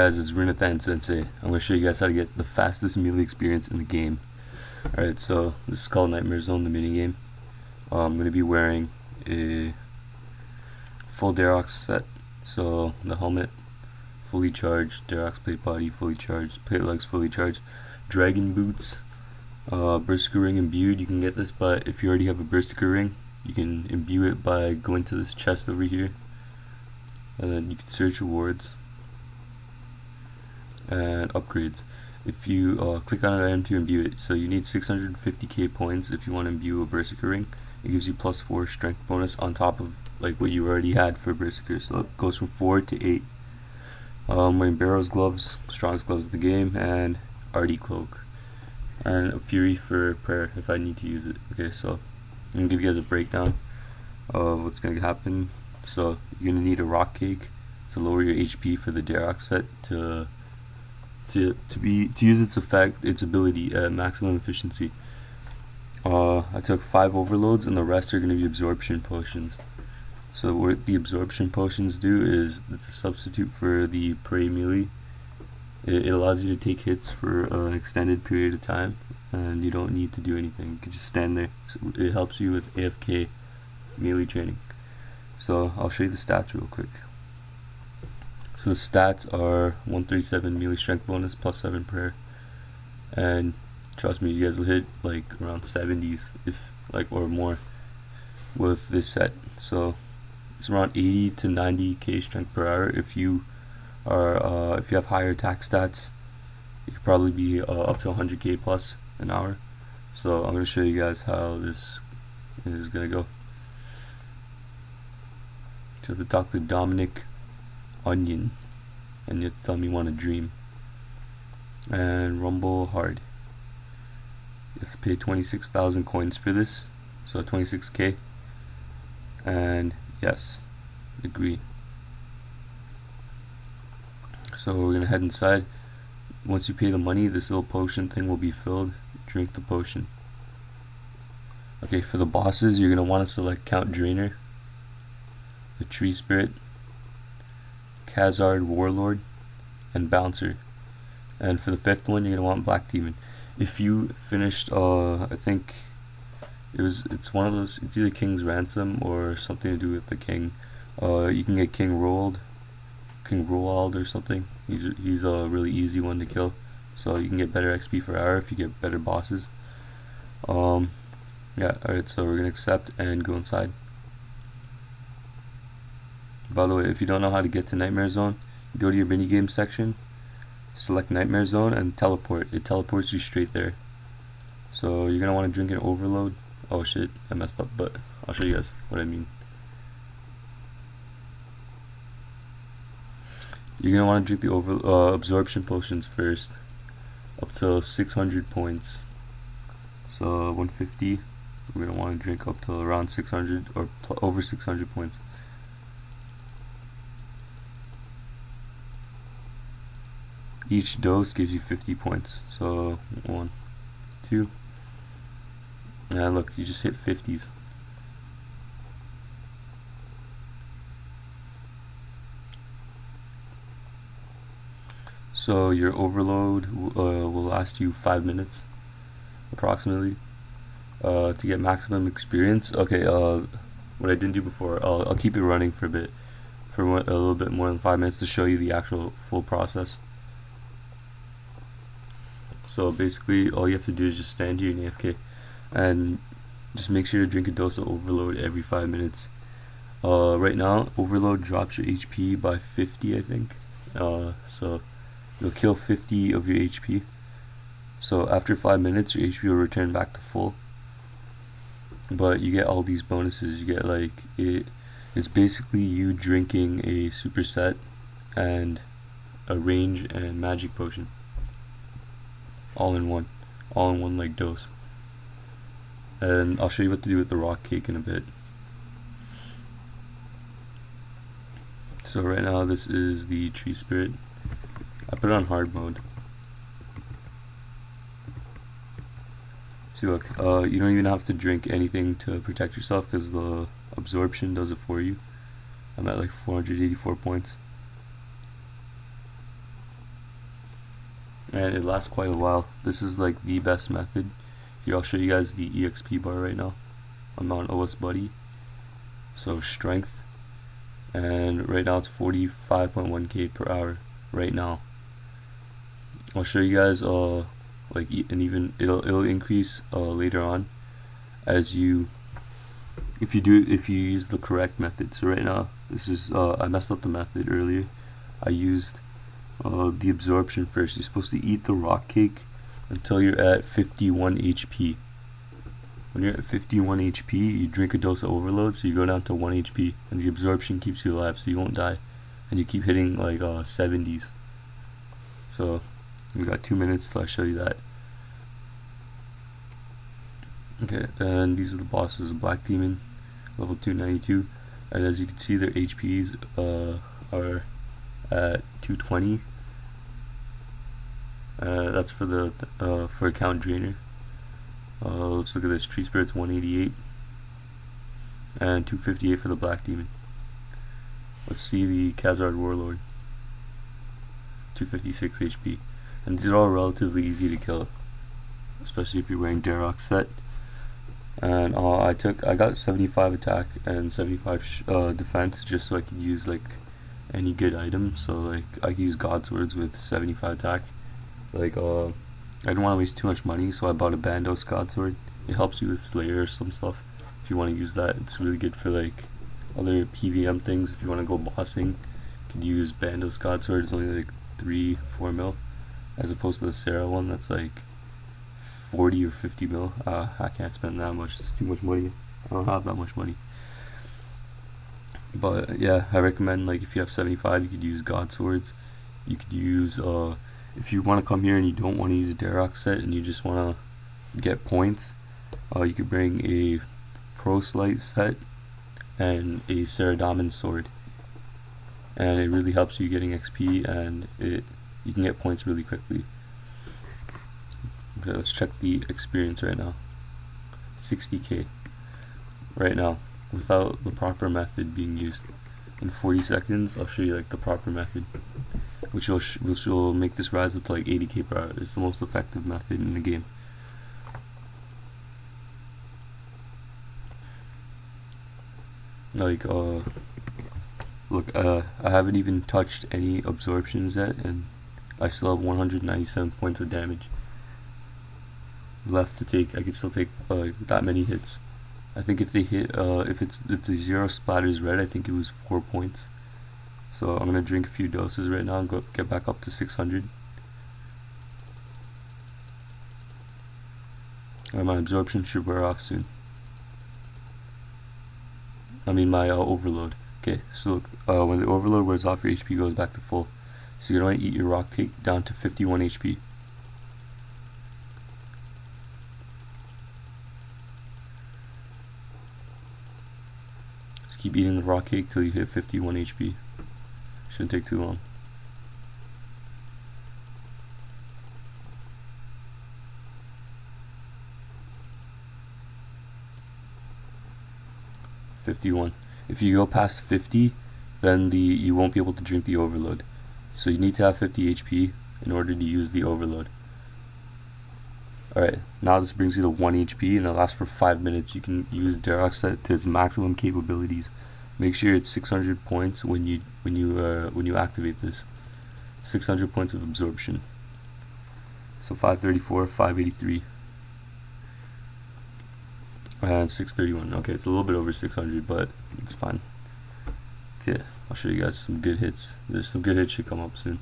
Guys, it's Runathan Sensei. I'm going to show you guys how to get the fastest melee experience in the game. Alright, so this is called Nightmare Zone, the minigame. I'm going to be wearing a full Darox set. So the helmet, fully charged, Darox plate body, fully charged, plate legs, fully charged, dragon boots, Berserker ring imbued. You can get this, but if you already have a Berserker ring, you can imbue it by going to this chest over here. And then you can search rewards and upgrades. If you click on an item to imbue it, so you need 650k points if you want to imbue a Berserker ring. It gives you +4 strength bonus on top of like what you already had for Berserker, so it goes from 4 to 8. Wearing Barrow's gloves, strongest gloves of the game, and Artie cloak, and a Fury for prayer if I need to use it. Okay, so I'm gonna give you guys a breakdown of what's gonna happen. So you're gonna need a rock cake to lower your HP for the Darox set to use its effect, its ability at maximum efficiency. I took 5 overloads, and the rest are going to be absorption potions. So what the absorption potions do is it's a substitute for the prey melee. It allows you to take hits for an extended period of time, and you don't need to do anything. You can just stand there. So it helps you with AFK melee training. So I'll show you the stats real quick. So the stats are 137 melee strength bonus, +7 prayer, and trust me, you guys will hit like around 70s if or more with this set. So it's around 80 to 90k strength per hour. If you have higher attack stats, you could probably be up to 100k plus an hour. So I'm going to show you guys how this is going to go. Just to talk to Dominic Onion, and you have to tell me you want to dream. And rumble hard. You have to pay 26,000 coins for this, so 26k. And yes, agree. So we're gonna head inside. Once you pay the money, this little potion thing will be filled. Drink the potion. Okay, for the bosses, you're gonna want to select Count Drainer, the Tree Spirit, Khazard Warlord, and Bouncer. And for the 5th one, you're gonna want Black Demon. If you finished, I think it's one of those. It's either King's Ransom or something to do with the king. You can get King Roald or something. He's a really easy one to kill, so you can get better XP per hour if you get better bosses. Yeah. Alright, so we're gonna accept and go inside. By the way, if you don't know how to get to Nightmare Zone, go to your minigame section, select Nightmare Zone, and teleport. It teleports you straight there. So you're going to want to drink an overload. Oh shit, I messed up, but I'll show you guys what I mean. You're going to want to drink the absorption potions first, up to 600 points. So 150, we're going to want to drink up to around 600 or over 600 points. Each dose gives you 50 points. So 1, 2, and look, you just hit 50s. So your overload will last you 5 minutes approximately to get maximum experience. Okay, what I didn't do before, I'll keep it running for a bit, for a little bit more than 5 minutes to show you the actual full process. So basically, all you have to do is just stand here in AFK, and just make sure to drink a dose of overload every 5 minutes. Right now, overload drops your HP by 50, I think. So you'll kill 50 of your HP. So after 5 minutes, your HP will return back to full. But you get all these bonuses. You get it's basically you drinking a superset and a range and magic potion. All in one like dose. And I'll show you what to do with the rock cake in a bit. So right now this is the Tree Spirit. I put it on hard mode. See, look, you don't even have to drink anything to protect yourself because the absorption does it for you. I'm at like 484 points. and it lasts quite a while. This is like the best method. Here I'll show you guys the EXP bar right now. I'm on OS Buddy, so strength, and right now it's 45.1k per hour right now. I'll show you guys and even it'll increase later on as you if you use the correct method. So right now this is I messed up the method earlier. I used the absorption first. You're supposed to eat the rock cake until you're at 51 HP. When you're at 51 HP, you drink a dose of overload, so you go down to 1 HP, and the absorption keeps you alive, so you won't die, and you keep hitting like 70s. So we got 2 minutes till I show you that. Okay, and these are the bosses: Black Demon, level 292, and as you can see, their HPs are at 220. That's for the for account drainer. Let's look at this. Tree Spirit's 188 and 258 for the Black Demon. Let's see the Khazard Warlord, 256 HP. And these are all relatively easy to kill, especially if you're wearing Darok set. And I got 75 attack and 75 defense, just so I could use like any good item. So like I could use God Swords with 75 attack. Like I didn't want to waste too much money, so I bought a Bandos God Sword. It helps you with Slayer or some stuff. If you want to use that, it's really good for like other PVM things. If you want to go bossing, you could use Bandos God Sword. It's only like 3-4 mil, as opposed to the Sarah one that's like 40 or 50 mil. I can't spend that much. It's too much money. I don't have that much money. But yeah, I recommend, like, if you have 75, you could use God Swords. You could use if you want to come here and you don't want to use a Darok set and you just want to get points, you could bring a Proselyte set and a Saradomin sword, and it really helps you getting XP, and you can get points really quickly. Okay, let's check the experience right now. 60k right now without the proper method being used. In 40 seconds I'll show you like the proper method, which will make this rise up to like 80k per hour. It's the most effective method in the game. Like look, I haven't even touched any absorptions yet, and I still have 197 points of damage left to take. I could still take that many hits. I think if they hit if the zero splatters red, I think you lose 4 points. So I'm gonna drink a few doses right now and get back up to 600. My absorption should wear off soon. I mean my overload. Okay, so look, when the overload wears off, your HP goes back to full. So you're gonna eat your rock cake down to 51 HP. Just keep eating the rock cake till you hit 51 HP. Shouldn't take too long. $51. If you go past 50, then you won't be able to drink the overload. So you need to have 50 HP in order to use the overload. Alright, now this brings you to 1 HP, and it lasts for 5 minutes. You can use Darok set to its maximum capabilities. Make sure it's 600 points when you activate this. 600 points of absorption. So 534, 583, and 631. Okay, it's a little bit over 600, but it's fine. Okay, I'll show you guys some good hits. There's some good hits should come up soon.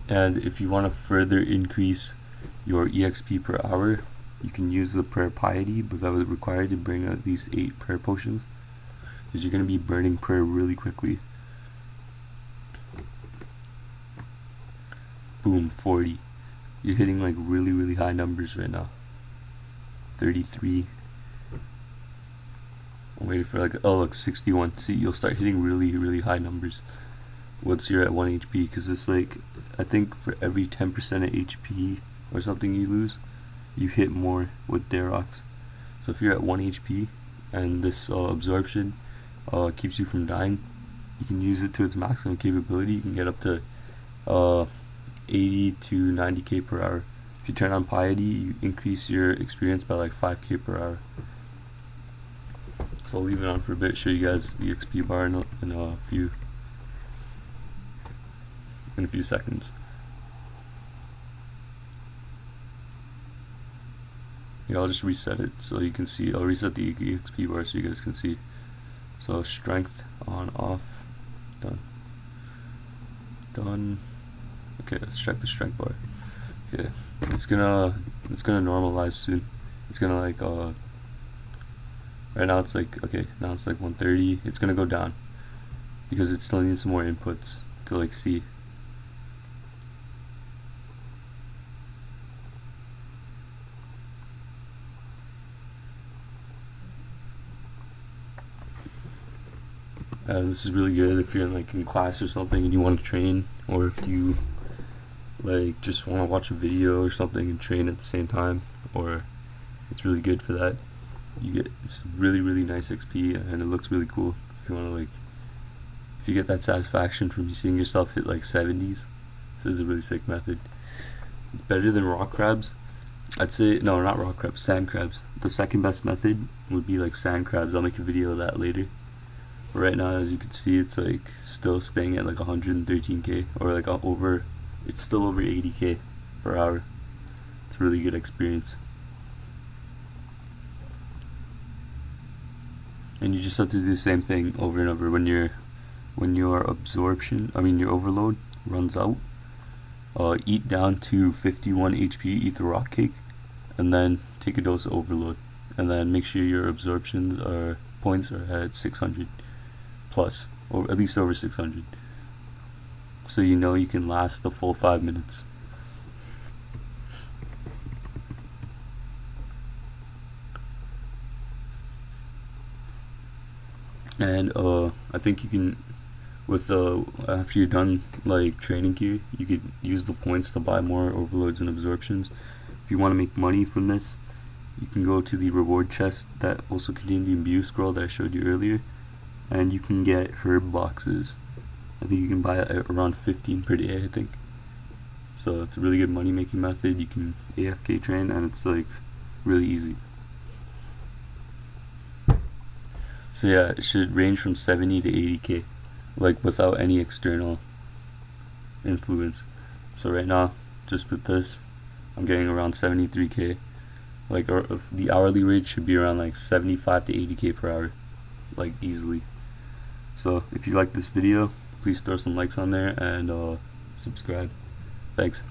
And if you want to further increase your EXP per hour, you can use the prayer piety, but that would require you to bring at least 8 prayer potions, because you're going to be burning prayer really quickly. Boom, 40. You're hitting like really high numbers right now. 33. I'm waiting for like, oh look, 61. See, you'll start hitting really high numbers once you're at 1 HP, because it's like, I think for every 10% of HP or something you lose, you hit more with Daroks. So if you're at 1 HP and this absorption keeps you from dying, you can use it to its maximum capability. You can get up to 80 to 90k per hour. If you turn on piety, you increase your experience by like 5k per hour. So I'll leave it on for a bit, show you guys the XP bar in a few seconds. Yeah, I'll just reset it so you can see. I'll reset the EXP bar so you guys can see. So strength on, off, done. Okay, let's check the strength bar. Okay, it's gonna normalize soon. It's gonna like right now it's like, okay, now it's like 130. It's gonna go down because it still needs some more inputs to like see. This is really good if you're in class or something and you want to train, or if you like just want to watch a video or something and train at the same time, or it's really good for that. It's really nice XP and it looks really cool. If you want to if you get that satisfaction from seeing yourself hit like 70s, this is a really sick method. It's better than rock crabs. I'd say, no, not rock crabs, sand crabs. The second best method would be like sand crabs. I'll make a video of that later. But right now, as you can see, it's like still staying at like 113k, or like it's still over 80k per hour. It's a really good experience. And you just have to do the same thing over and over. When your your overload runs out, eat down to 51 HP, eat the rock cake, and then take a dose of overload, and then make sure your points are at 600 plus, or at least over 600, so you know you can last the full 5 minutes. And I think you can, after you're done like training gear, you could use the points to buy more overloads and absorptions. If you want to make money from this, you can go to the reward chest that also contained the imbue scroll that I showed you earlier, and you can get herb boxes. I think you can buy around 15 per day, I think. So it's a really good money making method. You can AFK train and it's like really easy. So yeah, it should range from 70 to 80k, like without any external influence. So right now, just with this, I'm getting around 73k. Like the hourly rate should be around like 75 to 80k per hour, like easily. So if you like this video, please throw some likes on there and subscribe. Thanks.